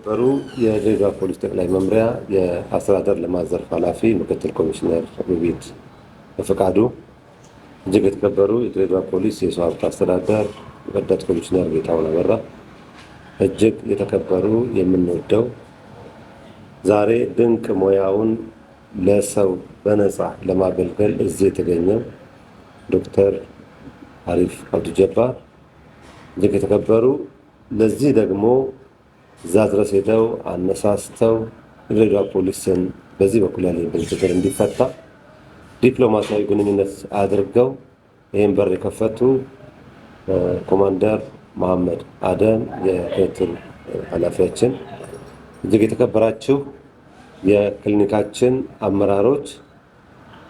የተከበሩ የድሬዳዋ ፖሊስ ጠቅላይ መምሪያ የአስተዳደር ልማት ዘርፍ ኃላፊ ምክትል ኮሚሽነር ውቢት በፈቃዱ፣ እጅግ የተከበሩ የድሬዳዋ ፖሊስ የሰው ሀብት አስተዳደር ረዳት ኮሚሽነር ጌታሁን አበራ፣ እጅግ የተከበሩ የምንወደው ዛሬ ድንቅ ሙያውን ለሰው በነፃ ለማገልገል እዚህ የተገኘው ዶክተር አሪፍ አብዱጀባር፣ እጅግ የተከበሩ ለዚህ ደግሞ እዛ ድረስ ሄደው አነሳስተው ድሬዳዋ ፖሊስን በዚህ በኩል ያለበት ችግር እንዲፈታ ዲፕሎማሲያዊ ግንኙነት አድርገው ይህን በር የከፈቱ ኮማንደር መሐመድ አደም የክትትል ኃላፊያችን፣ እጅግ የተከበራችሁ የክሊኒካችን አመራሮች፣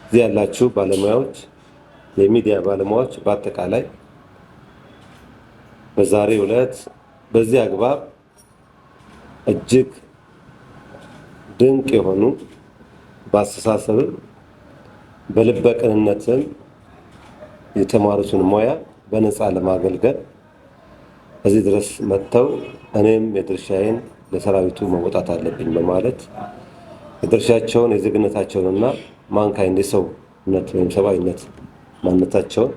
እዚህ ያላችሁ ባለሙያዎች፣ የሚዲያ ባለሙያዎች በአጠቃላይ በዛሬው ዕለት በዚህ አግባብ እጅግ ድንቅ የሆኑ በአስተሳሰብም በልበቅንነትም የተማሩትን ሙያ በነፃ ለማገልገል እዚህ ድረስ መጥተው እኔም የድርሻዬን ለሰራዊቱ መወጣት አለብኝ በማለት የድርሻቸውን የዜግነታቸውንና ማንካይንድ የሰውነት ወይም ሰብአዊነት ማንነታቸውን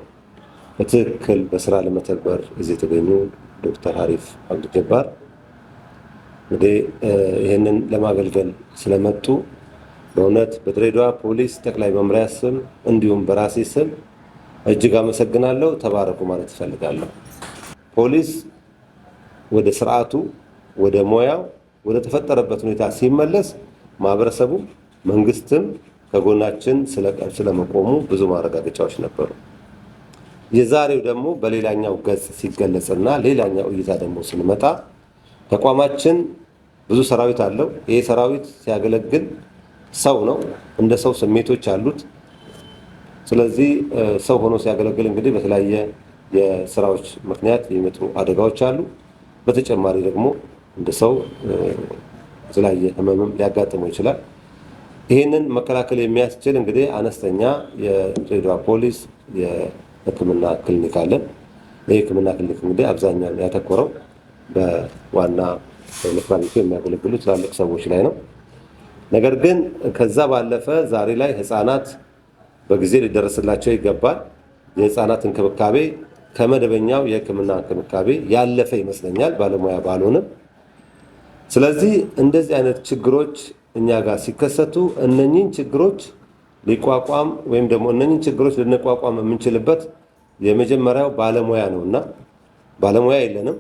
በትክክል በስራ ለመተግበር እዚህ የተገኙ ዶክተር አሪፍ አብዱጀባር እንግዲህ ይህንን ለማገልገል ስለመጡ በእውነት በድሬዳዋ ፖሊስ ጠቅላይ መምሪያ ስም እንዲሁም በራሴ ስም እጅግ አመሰግናለሁ። ተባረኩ ማለት እፈልጋለሁ። ፖሊስ ወደ ስርዓቱ፣ ወደ ሙያው፣ ወደ ተፈጠረበት ሁኔታ ሲመለስ ማህበረሰቡ፣ መንግስትም ከጎናችን ስለመቆሙ ብዙ ማረጋገጫዎች ነበሩ። የዛሬው ደግሞ በሌላኛው ገጽ ሲገለጽና ሌላኛው እይታ ደግሞ ስንመጣ ተቋማችን ብዙ ሰራዊት አለው። ይሄ ሰራዊት ሲያገለግል ሰው ነው፣ እንደ ሰው ስሜቶች አሉት። ስለዚህ ሰው ሆኖ ሲያገለግል እንግዲህ በተለያየ የስራዎች ምክንያት የሚመጡ አደጋዎች አሉ። በተጨማሪ ደግሞ እንደ ሰው የተለያየ ህመምም ሊያጋጥመው ይችላል። ይህንን መከላከል የሚያስችል እንግዲህ አነስተኛ የድሬዳዋ ፖሊስ የሕክምና ክሊኒክ አለን። የሕክምና ክሊኒክ እንግዲህ አብዛኛው ያተኮረው በዋና መስሪያ ቤቱ የሚያገለግሉ ትላልቅ ሰዎች ላይ ነው። ነገር ግን ከዛ ባለፈ ዛሬ ላይ ህፃናት በጊዜ ሊደረስላቸው ይገባል። የህፃናት እንክብካቤ ከመደበኛው የሕክምና እንክብካቤ ያለፈ ይመስለኛል፣ ባለሙያ ባልሆንም። ስለዚህ እንደዚህ አይነት ችግሮች እኛ ጋር ሲከሰቱ እነኚህን ችግሮች ሊቋቋም ወይም ደግሞ እነኚህን ችግሮች ልንቋቋም የምንችልበት የመጀመሪያው ባለሙያ ነውና ባለሙያ የለንም።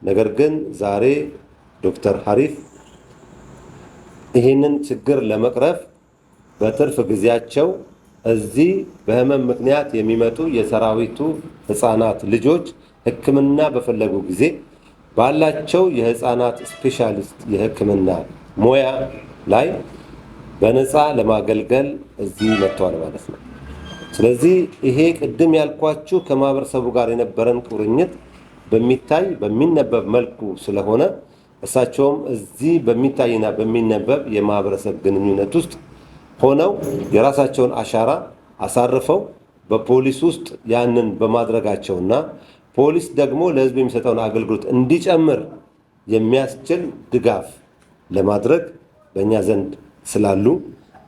ነገር ግን ዛሬ ዶክተር አሪፍ ይህንን ችግር ለመቅረፍ በትርፍ ጊዜያቸው እዚህ በህመም ምክንያት የሚመጡ የሰራዊቱ ህፃናት ልጆች ሕክምና በፈለጉ ጊዜ ባላቸው የህፃናት ስፔሻሊስት የሕክምና ሙያ ላይ በነፃ ለማገልገል እዚህ መጥተዋል ማለት ነው። ስለዚህ ይሄ ቅድም ያልኳችሁ ከማህበረሰቡ ጋር የነበረን ቁርኝት በሚታይ በሚነበብ መልኩ ስለሆነ እሳቸውም እዚህ በሚታይና በሚነበብ የማህበረሰብ ግንኙነት ውስጥ ሆነው የራሳቸውን አሻራ አሳርፈው በፖሊስ ውስጥ ያንን በማድረጋቸውና ፖሊስ ደግሞ ለህዝብ የሚሰጠውን አገልግሎት እንዲጨምር የሚያስችል ድጋፍ ለማድረግ በእኛ ዘንድ ስላሉ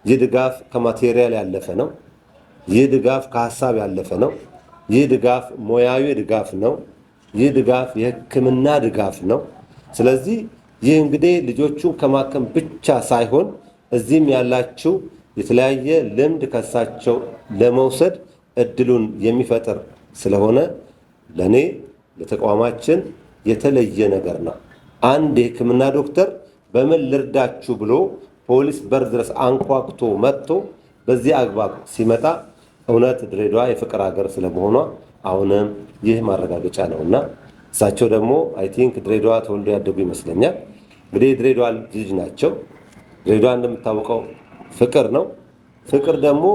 ይህ ድጋፍ ከማቴሪያል ያለፈ ነው። ይህ ድጋፍ ከሀሳብ ያለፈ ነው። ይህ ድጋፍ ሙያዊ ድጋፍ ነው። ይህ ድጋፍ የሕክምና ድጋፍ ነው። ስለዚህ ይህ እንግዲህ ልጆቹን ከማከም ብቻ ሳይሆን እዚህም ያላችሁ የተለያየ ልምድ ከሳቸው ለመውሰድ እድሉን የሚፈጥር ስለሆነ ለኔ ለተቋማችን የተለየ ነገር ነው። አንድ የሕክምና ዶክተር በምን ልርዳችሁ ብሎ ፖሊስ በር ድረስ አንኳኩቶ መጥቶ በዚህ አግባብ ሲመጣ እውነት ድሬዳዋ የፍቅር ሀገር ስለመሆኗ አሁንም ይህ ማረጋገጫ ነውና እሳቸው ደግሞ አይ ቲንክ ድሬዳዋ ተወልዶ ያደጉ ይመስለኛል። እንግዲህ ድሬዳዋ ልጅ ናቸው። ድሬዳዋ እንደምታውቀው ፍቅር ነው። ፍቅር ደግሞ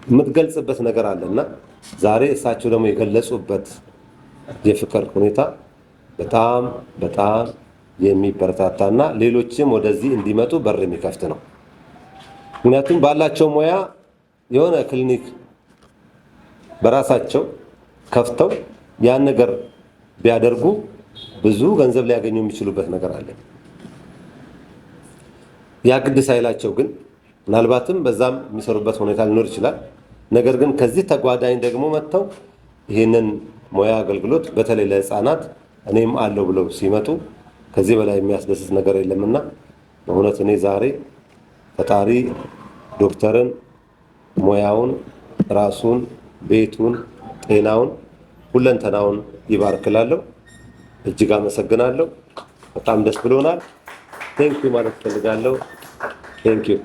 የምትገልጽበት ነገር አለና ዛሬ እሳቸው ደግሞ የገለጹበት የፍቅር ሁኔታ በጣም በጣም የሚበረታታና ሌሎችም ወደዚህ እንዲመጡ በር የሚከፍት ነው። ምክንያቱም ባላቸው ሙያ የሆነ ክሊኒክ በራሳቸው ከፍተው ያን ነገር ቢያደርጉ ብዙ ገንዘብ ሊያገኙ የሚችሉበት ነገር አለ። ያ ግድ ሳይላቸው ግን ምናልባትም በዛም የሚሰሩበት ሁኔታ ሊኖር ይችላል። ነገር ግን ከዚህ ተጓዳኝ ደግሞ መጥተው ይህንን ሙያ አገልግሎት በተለይ ለህፃናት እኔም አለው ብለው ሲመጡ ከዚህ በላይ የሚያስደስት ነገር የለምና በእውነት እኔ ዛሬ ፈጣሪ ዶክተርን ሙያውን፣ ራሱን፣ ቤቱን፣ ጤናውን፣ ሁለንተናውን ይባርክላለሁ። እጅግ አመሰግናለሁ። በጣም ደስ ብሎናል። ቴንክ ዩ ማለት ፈልጋለሁ። ቴንክ ዩ።